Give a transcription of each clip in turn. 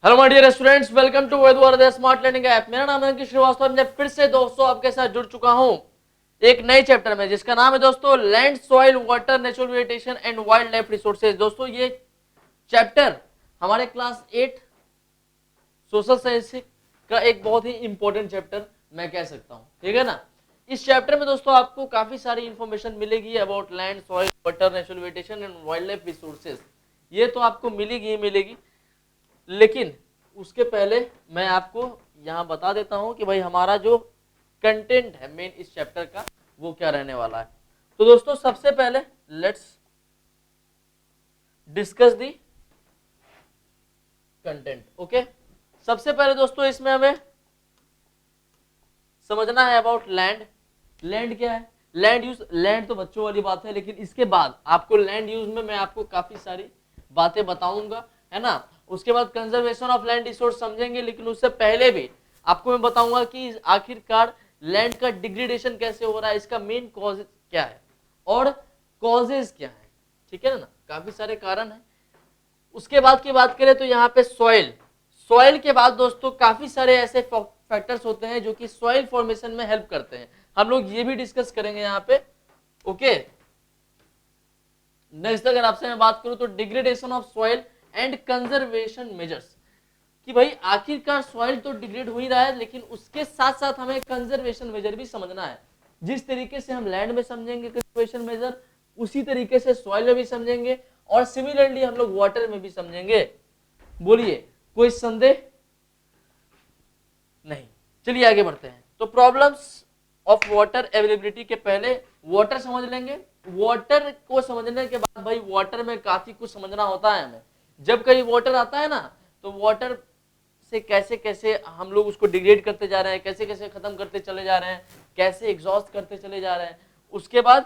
Hello my dear students, welcome to वेदवर्थ smart learning app. मेरा नाम है अंकित श्रीवास्तव। मैं फिर से दोस्तों आपके साथ जुड़ चुका हूं एक नए चैप्टर में, जिसका नाम है दोस्तों land, soil, water, natural vegetation and wild life resources. दोस्तों ये चैप्टर हमारे क्लास 8 सोशल साइंस का एक बहुत ही इंपॉर्टेंट चैप्टर मैं कह सकता हूं, ठीक है ना। इस चैप्टर में दोस्तों आपको काफी सारी इंफॉर्मेशन मिलेगी about land, soil, water, natural vegetation and wild life resources. ये तो आपको मिलेगी ही मिलेगी, लेकिन उसके पहले मैं आपको यहां बता देता हूं कि भाई हमारा जो कंटेंट है मेन इस चैप्टर का वो क्या रहने वाला है। तो दोस्तों सबसे पहले let's discuss the content. Okay, सबसे पहले दोस्तों इसमें हमें समझना है अबाउट लैंड। लैंड क्या है? लैंड यूज, लैंड तो बच्चों वाली बात है, लेकिन इसके बाद आपको लैंड यूज में मैं आपको काफी सारी बातें बताऊंगा, है ना। उसके बाद कंजर्वेशन ऑफ लैंड रिसोर्स समझेंगे, लेकिन उससे पहले भी आपको मैं बताऊंगा कि आखिरकार लैंड का डिग्रेडेशन कैसे हो रहा है, इसका मेन कॉज क्या है और कॉजेज क्या है, ठीक है ना। काफी सारे कारण है। उसके बाद की बात करें तो यहाँ पे सॉइल, सॉइल के बाद दोस्तों काफी सारे ऐसे फैक्टर्स होते हैं जो कि सॉइल फॉर्मेशन में हेल्प करते हैं। हम लोग ये भी डिस्कस करेंगे यहाँ पे। ओके, नेक्स्ट अगर आपसे मैं बात करूं तो degradation of soil and conservation measures, कि भाई आखिरकार सॉइल तो डिग्रेड हो ही रहा है, लेकिन उसके साथ साथ हमें कंजर्वेशन मेजर भी समझना है। जिस तरीके से हम लैंड में समझेंगे कंजर्वेशन मेजर, उसी तरीके से सॉइल में भी समझेंगे और सिमिलरली हम लोग वाटर में भी समझेंगे। बोलिए कोई संदेह नहीं। चलिए आगे बढ़ते हैं। तो प्रॉब्लम्स ऑफ वाटर अवेलेबिलिटी के पहले वाटर समझ लेंगे। वाटर को समझने के बाद भाई वाटर में काफी कुछ समझना होता है हमें। जब कहीं वाटर आता है ना, तो वाटर से कैसे कैसे हम लोग उसको डिग्रेड करते जा रहे हैं, कैसे कैसे खत्म करते चले जा रहे हैं, कैसे एग्जॉस्ट करते चले जा रहे हैं। उसके बाद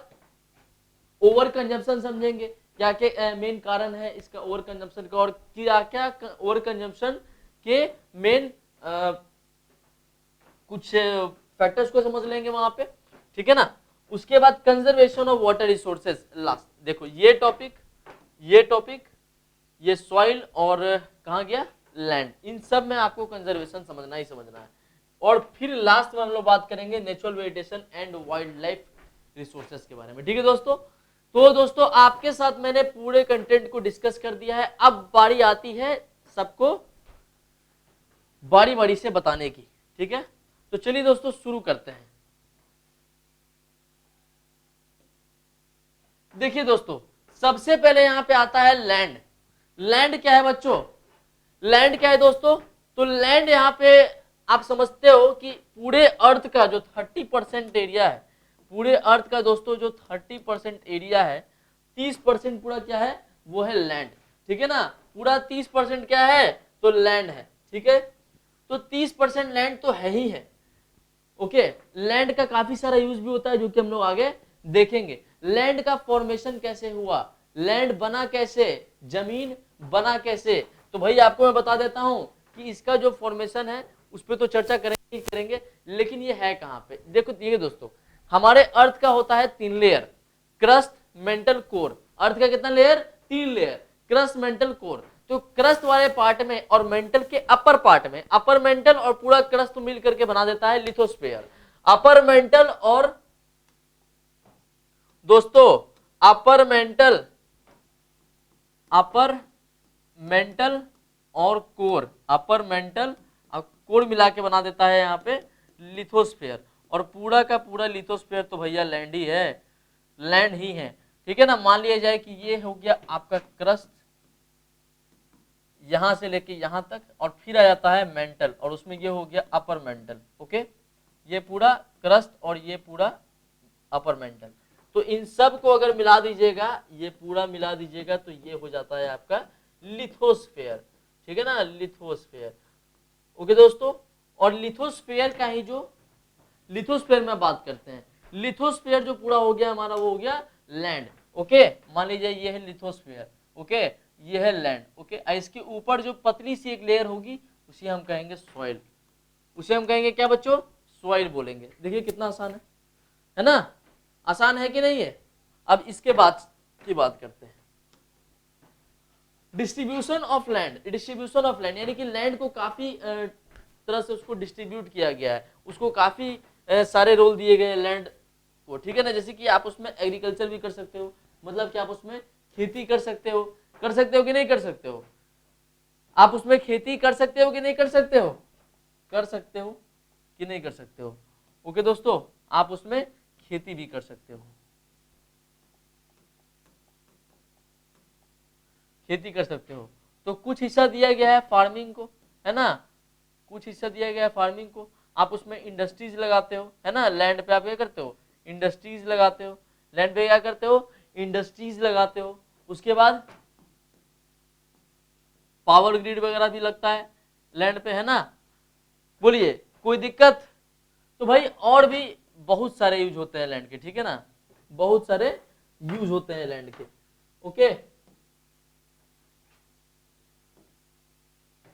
ओवर कंजम्पशन समझेंगे, क्या क्या मेन कारण है इसका ओवर कंजम्पशन का, और क्या क्या ओवर कंजम्पशन के मेन कुछ फैक्टर्स को समझ लेंगे वहां पे, ठीक है ना। उसके बाद conservation of water resources last. देखो ये टॉपिक, ये टॉपिक, ये सॉइल और कहाँ गया लैंड, इन सब में आपको कंजर्वेशन समझना ही समझना है। और फिर लास्ट में हम लोग बात करेंगे natural vegetation and wild life resources के बारे में, ठीक है दोस्तों। तो दोस्तों आपके साथ मैंने पूरे कंटेंट को डिस्कस कर दिया है। अब बारी आती है सबको बारी बारी से बताने की, ठीक है। तो चलिए दोस्तों शुरू करते हैं। देखिए दोस्तों सबसे पहले यहां पे आता है लैंड। लैंड क्या है बच्चों? लैंड क्या है दोस्तों? तो लैंड यहां पे आप समझते हो कि पूरे अर्थ का जो 30% एरिया है, पूरे अर्थ का दोस्तों जो 30% एरिया है, 30% पूरा क्या है वो है लैंड, ठीक है ना। पूरा 30% क्या है तो लैंड है, ठीक है। तो 30% लैंड तो है ही है। ओके, लैंड का काफी सारा यूज भी होता है जो कि हम लोग आगे देखेंगे। लैंड का फॉर्मेशन कैसे हुआ, लैंड बना कैसे, जमीन बना कैसे, तो भाई आपको मैं बता देता हूं कि इसका जो फॉर्मेशन है उस पर तो चर्चा करेंगे ही करेंगे, लेकिन ये है कहां पे। देखो ये दोस्तों हमारे अर्थ का होता है 3 लेयर, क्रस्ट, मेंटल, कोर। अर्थ का कितना layer? 3 layer, crust, mental, core. तो क्रस्ट वाले पार्ट में और मेंटल के अपर पार्ट में, अपर मेंटल और पूरा क्रस्ट मिल करके बना देता है लिथोस्फीयर। अपर मेंटल और दोस्तों अपर मेंटल, अपर मेंटल और कोर, अपर मेंटल और कोर मिला के बना देता है यहाँ पे लिथोस्फीयर। और पूरा का पूरा लिथोस्फीयर तो भैया लैंड ही है, लैंड ही है, ठीक है ना। मान लिया जाए कि ये हो गया आपका क्रस्ट यहां से लेके यहां तक, और फिर आ जाता है मेंटल, और उसमें ये हो गया अपर मेंटल। ओके, ये पूरा क्रस्ट और ये पूरा अपर मेंटल। तो इन सब को अगर मिला दीजिएगा, ये पूरा मिला दीजिएगा, तो ये हो जाता है आपका लिथोस्फीयर, ठीक है ना, लिथोस्फीयर। ओके दोस्तों, और लिथोस्फीयर का ही जो लिथोस्फीयर में बात करते हैं, लिथोस्फीयर जो पूरा हो गया हमारा वो हो गया लैंड। ओके, मान लीजिए ये है लिथोस्फीयर, ओके, ये है लैंड। ओके, इसके ऊपर जो पतली सी एक लेयर होगी उसे हम कहेंगे सॉइल, उसे हम कहेंगे क्या बच्चों? सॉइल बोलेंगे। देखिए कितना आसान है ना, आसान है कि नहीं है। अब इसके बाद की बात करते हैं। डिस्ट्रीब्यूशन ऑफ लैंड यानी कि लैंड को काफी तरह से उसको डिस्ट्रीब्यूट किया गया है, उसको काफी सारे रोल दिए गए लैंड को, ठीक है ना। जैसे कि आप उसमें एग्रीकल्चर भी कर सकते हो, मतलब कि आप उसमें खेती कर सकते हो कि नहीं कर सकते हो, आप उसमें खेती कर सकते हो कि नहीं कर सकते हो, कर सकते हो कि नहीं कर सकते हो। ओके दोस्तों, आप उसमें खेती भी कर सकते हो, खेती कर सकते हो। तो कुछ हिस्सा दिया गया है फार्मिंग को, है ना, कुछ हिस्सा दिया गया है फार्मिंग को। आप उसमें इंडस्ट्रीज लगाते हो, है ना, लैंड पे आप क्या करते हो, इंडस्ट्रीज लगाते हो, लैंड पे क्या करते हो, इंडस्ट्रीज लगाते हो। उसके बाद पावर ग्रिड वगैरह भी लगता है लैंड पे, है ना। बोलिए कोई दिक्कत। तो भाई और भी बहुत सारे यूज होते हैं लैंड के, ठीक है ना, बहुत सारे यूज होते हैं लैंड के। ओके,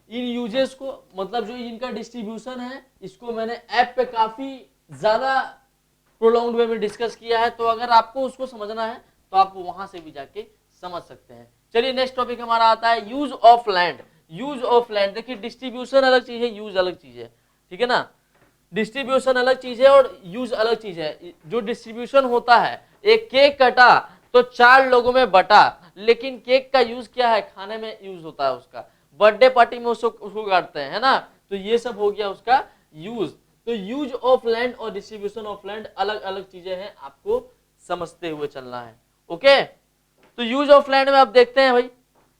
इन यूजेस को, मतलब जो इनका डिस्ट्रीब्यूशन है, इसको मैंने ऐप पे काफी ज्यादा प्रोलॉन्ग्ड वे में डिस्कस किया है, तो अगर आपको उसको समझना है तो आप वहां से भी जाके समझ सकते हैं। चलिए नेक्स्ट टॉपिक हमारा आता है use of land. Use of land, देखिए डिस्ट्रीब्यूशन अलग चीज है, यूज अलग चीज है, ठीक है ना। डिस्ट्रीब्यूशन अलग चीज है और यूज अलग चीज है। जो डिस्ट्रीब्यूशन होता है, एक केक कटा तो 4 लोगों में बटा, लेकिन केक का यूज क्या है, खाने में यूज होता है उसका, बर्थडे पार्टी में उसको काटते हैं, है ना। तो ये सब हो गया उसका यूज। तो यूज ऑफ लैंड और डिस्ट्रीब्यूशन ऑफ लैंड अलग अलग चीजें हैं, आपको समझते हुए चलना है। ओके, तो यूज ऑफ लैंड में आप देखते हैं भाई,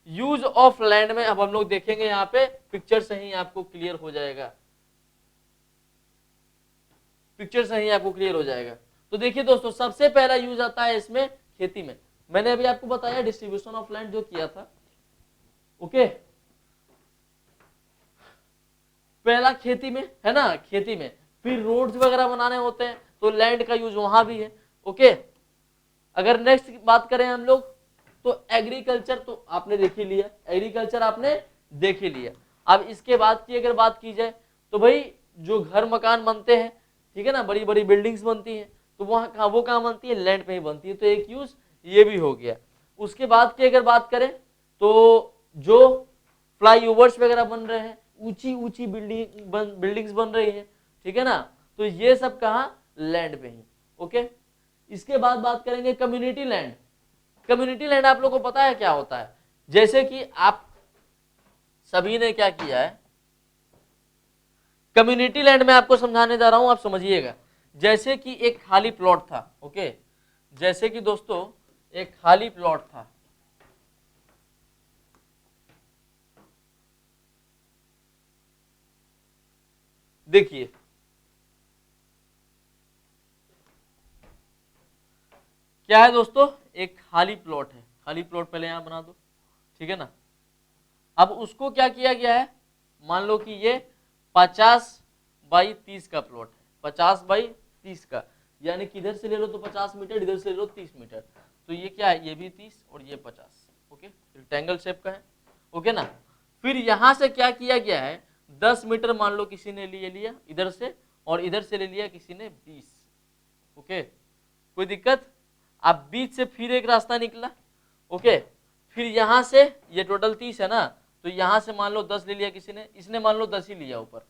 यूज ऑफ लैंड में अब हम लोग देखेंगे, यहाँ पे पिक्चर से ही आपको क्लियर हो जाएगा, पिक्चर से ही आपको क्लियर हो जाएगा। तो देखिए दोस्तों, सबसे पहला यूज आता है इसमें खेती में। मैंने अभी आपको बताया डिस्ट्रीब्यूशन ऑफ लैंड जो किया था। ओके, पहला खेती में, है ना, खेती में। फिर रोड्स वगैरह बनाने होते हैं तो लैंड का यूज वहां भी है। ओके, अगर नेक्स्ट बात करें हम लोग, तो एग्रीकल्चर तो आपने देख ही लिया, एग्रीकल्चर आपने देख ही लिया। अब इसके बाद की अगर बात की जाए तो भाई जो घर मकान बनते हैं, ठीक है ना, बड़ी बड़ी बिल्डिंग्स बनती हैं, तो वहां वो कहाँ बनती है, लैंड पे ही बनती है, तो एक यूज ये भी हो गया। उसके बाद की अगर बात करें तो जो फ्लाईओवर्स वगैरह बन रहे हैं, ऊंची ऊंची बिल्डिंग्स बन रही है, ठीक है ना, तो ये सब कहाँ, लैंड पे ही। ओके, इसके बाद बात करेंगे कम्युनिटी लैंड। कम्युनिटी लैंड आप लोगों को पता है क्या होता है, जैसे कि आप सभी ने क्या किया है, कम्युनिटी लैंड में आपको समझाने जा रहा हूं, आप समझिएगा। जैसे कि एक खाली प्लॉट था, ओके, जैसे कि दोस्तों एक खाली प्लॉट था, देखिए क्या है दोस्तों, एक खाली प्लॉट है, खाली प्लॉट पहले यहां बना दो, ठीक है ना। अब उसको क्या किया गया है, मान लो कि ये 50/30 का प्लॉट है, 50/30 का, यानी कि इधर से ले लो तो 50 मीटर, इधर से ले लो 30 मीटर, तो ये क्या है, ये भी 30 और ये 50। ओके, रेक्टेंगल शेप का है। ओके ना, फिर यहां से क्या किया गया है, 10 मीटर मान लो किसी ने लिए लिया इधर से, और इधर से ले लिया किसी ने 20। ओके, कोई दिक्कत। अब बीच से फिर एक रास्ता निकला। ओके, फिर यहां से ये टोटल 30 है ना, तो यहां से मान लो 10 ले लिया किसी ने, इसने मान लो 10 ही लिया ऊपर,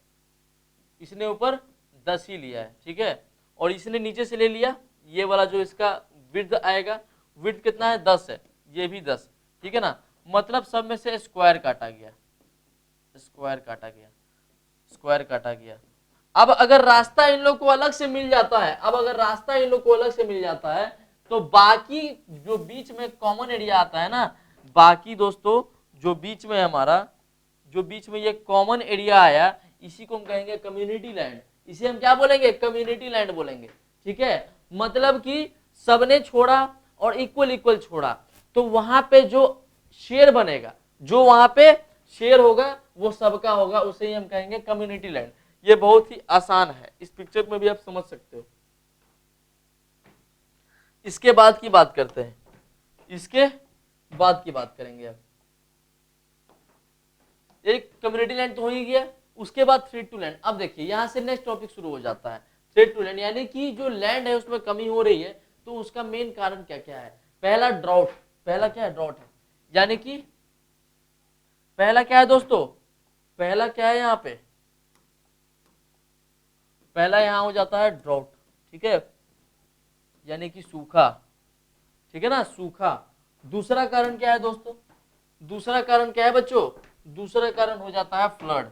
इसने ऊपर 10 ही लिया है, ठीक है, और इसने नीचे से ले लिया ये वाला जो इसका विड्थ आएगा, विड्थ कितना है, 10 है, ये भी 10, ठीक है ना। मतलब सब में से स्क्वायर काटा गया, स्क्वायर काटा गया, स्क्वायर काटा गया। अब अगर रास्ता इन लोग को अलग से मिल जाता है, अब अगर रास्ता इन लोग को अलग से मिल जाता है, तो बाकी जो बीच में कॉमन एरिया आता है ना, बाकी दोस्तों जो बीच में हमारा, जो बीच में ये कॉमन एरिया आया, इसी को हम कहेंगे कम्युनिटी लैंड। इसे हम क्या बोलेंगे, कम्युनिटी लैंड बोलेंगे, ठीक है। मतलब कि सबने छोड़ा और इक्वल इक्वल छोड़ा, तो वहां पे जो शेयर बनेगा, जो वहां पे शेयर होगा वो सबका होगा, उसे ही हम कहेंगे कम्युनिटी लैंड। ये बहुत ही आसान है, इस पिक्चर में भी आप समझ सकते हो। इसके बाद की बात करते हैं, इसके बाद की बात करेंगे अब। एक कम्युनिटी लैंड तो हो ही गया, उसके बाद थ्रेड टू लैंड। अब देखिए यहां से नेक्स्ट टॉपिक शुरू हो जाता है, थ्रेड टू लैंड, यानी कि जो लैंड है उसमें कमी हो रही है, तो उसका मेन कारण क्या क्या है। पहला ड्राउट, पहला क्या है, ड्राउट है, यानी कि पहला क्या है दोस्तों, पहला क्या है यहाँ पे, पहला यहां हो जाता है ड्राउट, ठीक है, यानी कि सूखा, ठीक है ना, सूखा। दूसरा कारण क्या है दोस्तों, दूसरा कारण क्या है बच्चों, दूसरा कारण हो जाता है फ्लड।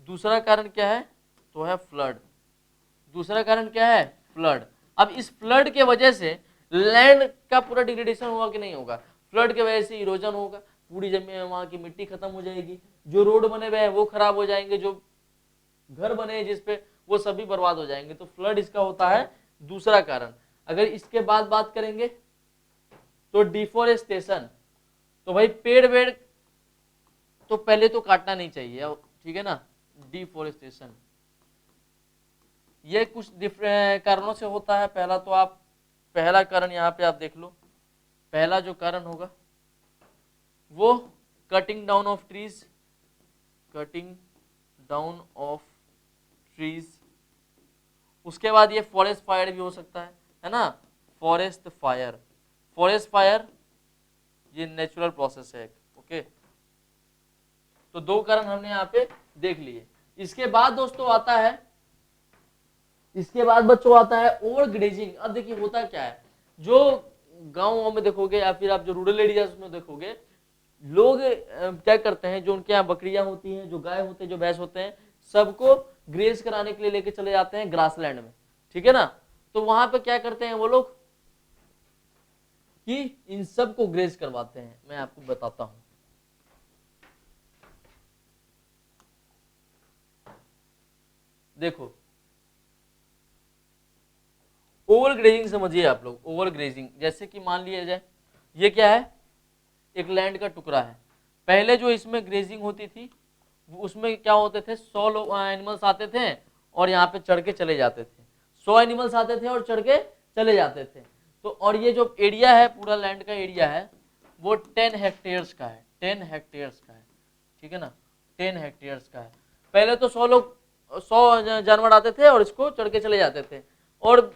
दूसरा कारण क्या है, तो है फ्लड। दूसरा कारण क्या है, फ्लड। अब इस फ्लड के वजह से लैंड का पूरा डिग्रेडेशन होगा कि नहीं होगा, फ्लड के वजह से इरोजन होगा, पूरी जमीन वहां की मिट्टी खत्म हो जाएगी, जो रोड बने हुए हैं वो खराब हो जाएंगे, जो घर बने हैं जिसपे वो सभी बर्बाद हो जाएंगे। तो फ्लड इसका होता है दूसरा कारण। अगर इसके बाद बात करेंगे तो डिफोरेस्टेशन, तो भाई पेड़ वेड़ तो पहले तो काटना नहीं चाहिए, ठीक है ना, डिफोरेस्टेशन ये कुछ कारणों से होता है। पहला तो आप, पहला कारण यहाँ पे आप देख लो, पहला जो कारण होगा वो cutting down of trees, cutting down of trees. उसके बाद ये फॉरेस्ट फायर भी हो सकता है ना, फॉरेस्ट फायर, फॉरेस्ट फायर ये नेचुरल प्रोसेस है, ओके। तो दो कारण हमने यहाँ पे देख लिए। इसके बाद दोस्तों आता है, इसके बाद बच्चों आता है ओवर ग्रेजिंग। अब देखिए होता क्या है, जो गाँव में देखोगे या फिर आप जो रूरल एरियाज में देखोगे, लोग क्या करते हैं, जो उनके यहाँ बकरियां होती हैं, जो गाय होते हैं, जो भैंस होते हैं, सबको ग्रेज कराने के लिए लेके चले जाते हैं ग्रासलैंड में, ठीक है ना। तो वहां पे क्या करते हैं वो लोग कि इन सब को ग्रेज करवाते हैं। मैं आपको बताता हूं, देखो ओवर ग्रेजिंग समझिए आप लोग। ओवर ग्रेजिंग जैसे कि मान लिया जाए ये क्या है, एक लैंड का टुकड़ा है, पहले जो इसमें ग्रेजिंग होती थी उसमें क्या होते थे, 100 लोग एनिमल्स आते थे और यहाँ पे चढ़ के चले जाते थे, 100 एनिमल्स आते थे और चढ़ के चले जाते थे। तो और ये जो एरिया है, पूरा लैंड का एरिया है, वो 10 हेक्टेयर्स का है, 10 हेक्टेयर्स का है, ठीक है ना, 10 हेक्टेयर्स का है। पहले तो 100 लोग, 100 जानवर आते थे और इसको चढ़ के चले जाते थे, और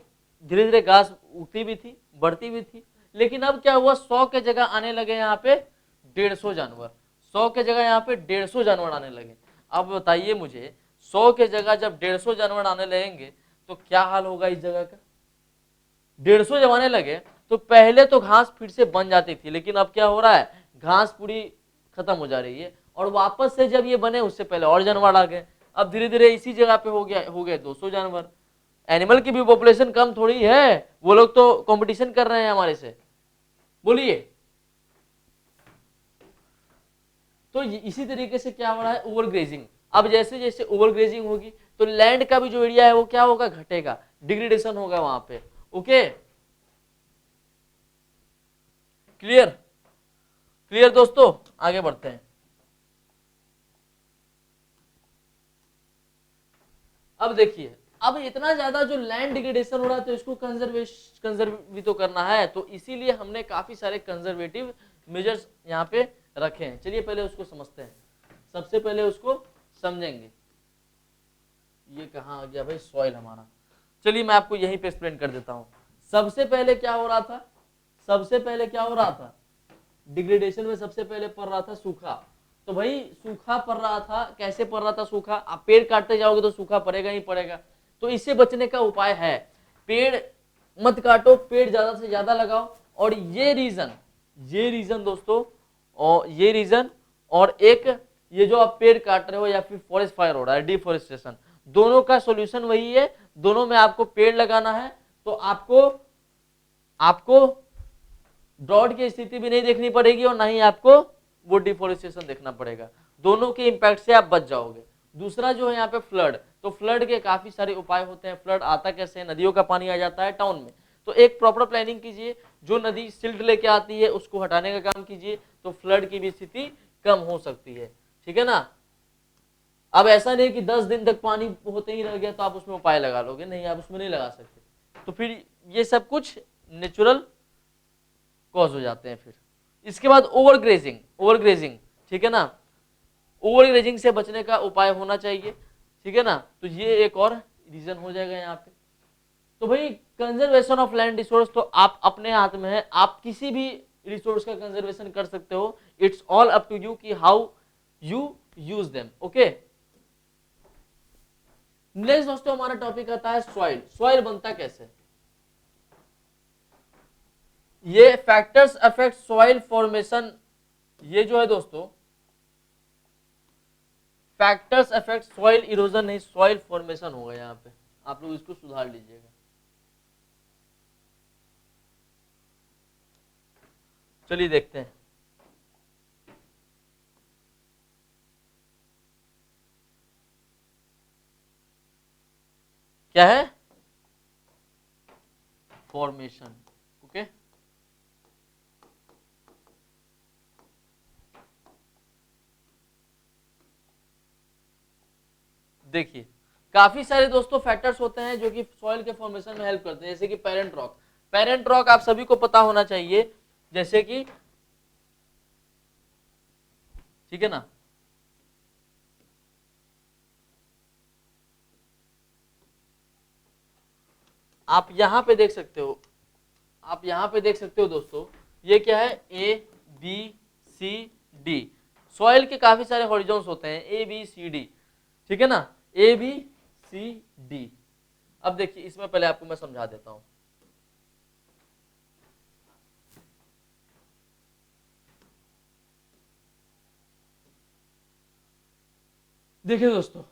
धीरे धीरे घास उगती भी थी, बढ़ती भी थी। लेकिन अब क्या हुआ, 100 के जगह आने लगे यहाँ पे 150 जानवर, 100 के जगह यहाँ पे 150 जानवर आने लगे। अब बताइए मुझे, 100 के जगह जब 150 जानवर आने लगेंगे तो क्या हाल होगा इस जगह का। 150 जब आने लगे तो पहले तो घास फिर से बन जाती थी, लेकिन अब क्या हो रहा है, घास पूरी खत्म हो जा रही है, और वापस से जब ये बने उससे पहले और जानवर आ गए। अब धीरे धीरे इसी जगह पे हो गए 200 जानवर। एनिमल की भी पॉपुलेशन कम थोड़ी है, वो लोग तो कंपटीशन कर रहे हैं हमारे से, बोलिए। तो इसी तरीके से क्या हो रहा है, ओवर ग्रेजिंग। अब जैसे जैसे ओवर ग्रेजिंग होगी तो लैंड का भी जो एरिया है वो क्या होगा, घटेगा, डिग्रेडेशन होगा वहां पे, ओके। क्लियर, क्लियर दोस्तों, आगे बढ़ते हैं। अब देखिए, अब इतना ज्यादा जो लैंड डिग्रेडेशन हो रहा है तो इसको कंजर्व तो करना है, तो इसीलिए हमने काफी सारे कंजर्वेटिव मेजर्स यहाँ पे रखे हैं। चलिए पहले उसको समझते हैं, सबसे पहले उसको समझेंगे। ये कहाँ आ गया भाई, सॉइल हमारा। चलिए मैं आपको यहीं पे एक्सप्लेन कर देता हूँ। सबसे पहले क्या हो रहा था, सबसे पहले क्या हो रहा था, डिग्रेडेशन में सबसे पहले पड़ रहा था सूखा। तो भाई सूखा पड़ रहा था, कैसे पड़ रहा था सूखा, आप पेड़ काटते जाओगे तो सूखा पड़ेगा ही पड़ेगा। तो इससे बचने का उपाय है, पेड़ मत काटो, पेड़ ज्यादा से ज्यादा लगाओ। और ये रीजन दोस्तों, और ये रीजन, और एक ये जो आप पेड़ काट रहे हो या फिर फॉरेस्ट फायर हो रहा है, डिफोरेस्टेशन, दोनों का सॉल्यूशन वही है। दोनों में आपको पेड़ लगाना है, तो आपको ड्रॉट की स्थिति भी नहीं देखनी पड़ेगी और ना ही आपको वो डिफोरेस्टेशन देखना पड़ेगा, दोनों के इंपैक्ट से आप बच जाओगे। दूसरा जो है यहाँ पे फ्लड, तो फ्लड के काफी सारे उपाय होते हैं। फ्लड आता कैसे है, नदियों का पानी आ जाता है टाउन में, तो एक प्रॉपर प्लानिंग कीजिए, जो नदी सिल्ट लेके आती है उसको हटाने का काम कीजिए, तो फ्लड की भी स्थिति कम हो सकती है, ठीक है ना। अब ऐसा नहीं कि 10 दिन तक पानी होते ही रह गया तो आप उसमें उपाय लगा लोगे, नहीं, आप उसमें नहीं लगा सकते, तो फिर ये सब कुछ नेचुरल कॉज हो जाते हैं फिर। इसके बाद ओवरग्रेजिंग, ठीक है ना, ओवरग्रेजिंग से बचने का उपाय होना चाहिए, ठीक है ना। तो ये एक और रीजन हो जाएगा यहाँ पे। तो भाई कंजर्वेशन ऑफ लैंड रिसोर्स तो आप अपने हाथ में है, आप किसी भी रिसोर्स का कंजर्वेशन कर सकते हो। It's all up to you कि how you use them. Okay, next दोस्तों हमारा टॉपिक आता है सॉइल। सॉइल बनता कैसे? ये फैक्टर्स अफेक्ट सॉइल फॉर्मेशन, ये जो है दोस्तों फैक्टर्स अफेक्ट सॉइल इरोजन नहीं, सॉइल फॉर्मेशन होगा यहाँ पे, आप लोग इसको सुधार लीजिएगा। चलिए देखते हैं क्या है फॉर्मेशन। ओके, देखिए काफी सारे दोस्तों फैक्टर्स होते हैं जो कि सॉइल के फॉर्मेशन में हेल्प करते हैं, जैसे कि पेरेंट रॉक। पेरेंट रॉक आप सभी को पता होना चाहिए, जैसे कि ठीक है ना, आप यहां पे देख सकते हो, आप यहां पे देख सकते हो दोस्तों, ये क्या है A B C D. Soil के काफी सारे हॉरिजॉन्स होते हैं ए बी सी डी, ठीक है ना, ए बी सी डी। अब देखिए इसमें पहले आपको मैं समझा देता हूं। देखिए दोस्तों,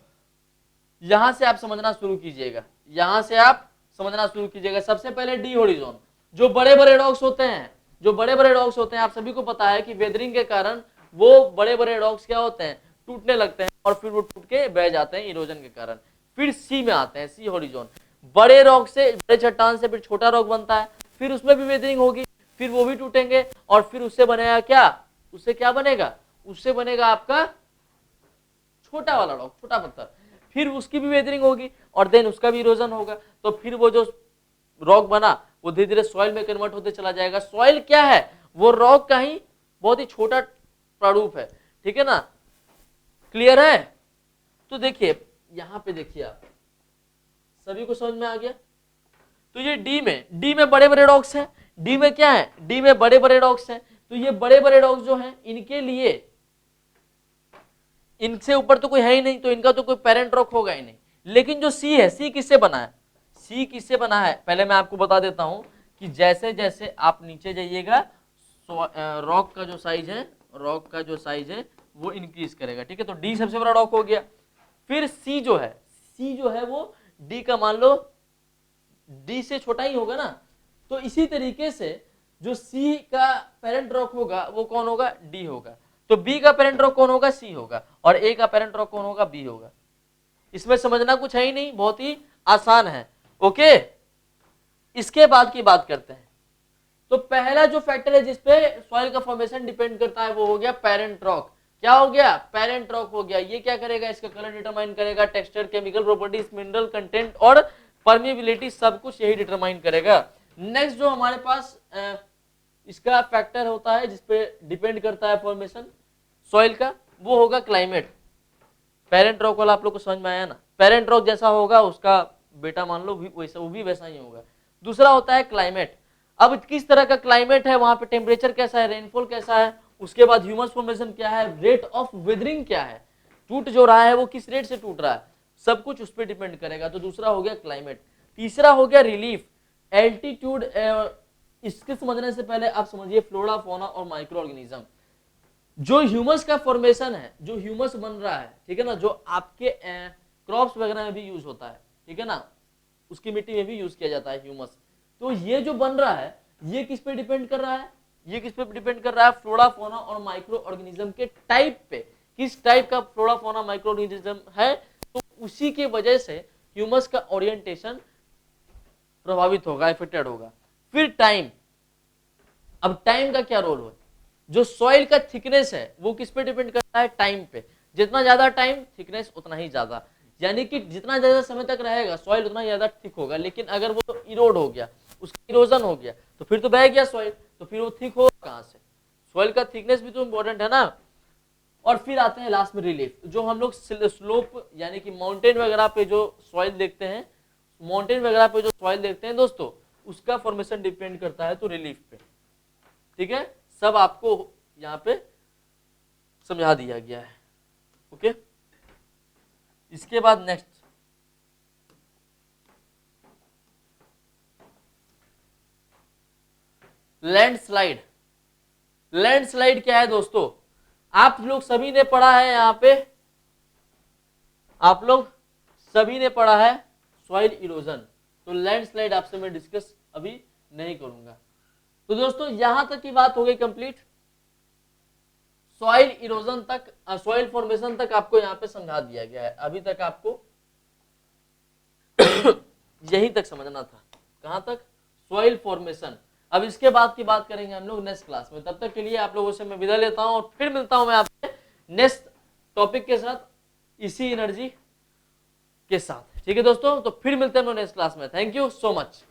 यहां से आप समझना शुरू कीजिएगा, यहां से आप समझना शुरू कीजिएगा। सबसे पहले डी हॉरिजॉन, जो बड़े बड़े रॉक्स होते हैं, जो बड़े बड़े रॉक्स होते हैं, आप सभी को पता है कि वेदरिंग के कारण वो बड़े बड़े रॉक्स क्या होते हैं, टूटने लगते हैं और फिर वो टूट के बह जाते हैं इरोजन के कारण। फिर सी में आते हैं, सी हॉरिजॉन, बड़े रॉक से, बड़े चट्टान से फिर छोटा रॉक बनता है, फिर उसमें भी वेदरिंग होगी, फिर वो भी टूटेंगे और फिर उससे बनेगा क्या, उससे क्या बनेगा, उससे बनेगा आपका छोटा वाला रॉक, छोटा पत्थर, फिर उसकी भी वेदरिंग होगी और देन उसका भी इरोजन होगा, तो फिर वो जो रॉक बना वो धीरे धीरे सॉइल में कन्वर्ट होते चला जाएगा। सॉइल क्या है, वो रॉक का ही बहुत ही छोटा प्रारूप है, ठीक है ना, क्लियर है? तो देखिए यहां पे देखिए, आप सभी को समझ में आ गया? तो ये डी में बड़े बड़े रॉक्स हैं, डी में क्या है, डी में बड़े बड़े रॉक्स हैं, तो ये बड़े बड़े रॉक्स जो हैं इनके लिए, इनसे ऊपर तो कोई है ही नहीं, तो इनका तो कोई पेरेंट रॉक होगा ही नहीं। लेकिन जो सी है, सी किससे बना है, सी किससे बना है, पहले मैं आपको बता देता हूं कि जैसे जैसे आप नीचे जाइएगा रॉक का जो साइज है, रॉक का जो साइज है वो इंक्रीज करेगा, ठीक है। तो डी सबसे बड़ा रॉक हो गया, फिर सी जो है, सी जो है वो डी का मान लो डी से छोटा ही होगा ना, तो इसी तरीके से जो सी का पेरेंट रॉक होगा वो कौन होगा, डी होगा। तो बी का पेरेंट रॉक कौन होगा, सी होगा, और ए का पेरेंट रॉक कौन होगा, बी होगा। इसमें समझना कुछ है ही नहीं, बहुत ही आसान है। ओके, इसके बाद की बात करते हैं। तो पहला जो फैक्टर है जिसपे सॉइल का फॉर्मेशन डिपेंड करता है वो हो गया पेरेंट रॉक। क्या हो गया, पेरेंट रॉक हो गया। ये क्या करेगा, इसका कलर डिटरमाइन करेगा, texture, chemical properties, mineral content और परमिएबिलिटी, सब कुछ यही डिटरमाइन करेगा। नेक्स्ट जो हमारे पास इसका फैक्टर होता है जिसपे डिपेंड करता है फॉर्मेशन सॉइल का, वो होगा क्लाइमेट। पेरेंट रॉक वाला आप लोग को समझ में आया ना, पेरेंट रॉक जैसा होगा उसका बेटा मान लो भी वैसा, वो भी वैसा ही होगा। दूसरा होता है क्लाइमेट। अब किस तरह का क्लाइमेट है, वहां पे टेम्परेचर कैसा है, रेनफॉल कैसा है, उसके बाद ह्यूमस फॉर्मेशन क्या है, रेट ऑफ वेदरिंग क्या है, टूट जो रहा है वो किस रेट से टूट रहा है, सब कुछ उस पर डिपेंड करेगा। तो दूसरा हो गया क्लाइमेट। तीसरा हो गया रिलीफ, एल्टीट्यूड। इसके समझने से पहले आप समझिए फ्लोरा, फौना और माइक्रो ऑर्गेनिज्म। जो ह्यूमस का फॉर्मेशन है, जो ह्यूमस बन रहा है, ठीक है ना, जो आपके क्रॉप्स वगैरह में भी यूज होता है, ठीक है ना, उसकी मिट्टी में भी यूज किया जाता है ह्यूमस। तो ये जो बन रहा है ये किस पे डिपेंड कर रहा है, ये किस पे डिपेंड कर रहा है, फ्लोरा, फौना और माइक्रो ऑर्गेनिज्म के टाइप पे, किस टाइप का फ्लोरा, फौना, माइक्रो ऑर्गेनिज्म है, तो उसी के वजह से ह्यूमस का ओरिएंटेशन प्रभावित होगा, इफेक्टेड होगा। फिर टाइम। अब टाइम का क्या रोल है, जो सॉइल का थिकनेस है वो किस पे डिपेंड करता है, टाइम पे। जितना ज्यादा टाइम, थिकनेस उतना ही ज्यादा, यानी कि जितना ज्यादा समय तक रहेगा सॉइल उतना ज्यादा थिक होगा। लेकिन अगर वो इरोड हो गया, उसका इरोजन हो गया, तो फिर तो बह गया सॉइल, तो फिर वो थिक होगा कहां से, सॉइल का थिकनेस भी तो इंपॉर्टेंट है ना। और फिर आते हैं लास्ट में रिलीफ। जो हम लोग स्लोप यानी कि माउंटेन वगैरह पे जो सॉइल देखते हैं, माउंटेन वगैरह पे जो सॉइल देखते हैं दोस्तों, उसका फॉर्मेशन डिपेंड करता है तो रिलीफ पे, ठीक है। सब आपको यहाँ पे समझा दिया गया है। ओके, इसके बाद नेक्स्ट लैंडस्लाइड। लैंडस्लाइड क्या है दोस्तों, आप लोग सभी ने पढ़ा है, यहाँ पे आप लोग सभी ने पढ़ा है सॉइल इरोजन, तो लैंडस्लाइड आपसे मैं डिस्कस अभी नहीं करूंगा। तो दोस्तों यहां तक की बात हो गई कंप्लीट, सॉइल इरोजन तक, सॉइल फॉर्मेशन तक आपको यहाँ पे समझा दिया गया है। अभी तक आपको यहीं तक समझना था, कहां तक, सॉइल फॉर्मेशन। अब इसके बाद की बात करेंगे हम लोग नेक्स्ट क्लास में। तब तक के लिए आप लोगों से मैं विदा लेता हूं और फिर मिलता हूं मैं आपसे नेक्स्ट टॉपिक के साथ, इसी एनर्जी के साथ। ठीक है दोस्तों, तो फिर मिलते हैं हम लोग नेक्स्ट क्लास में। Thank you so much.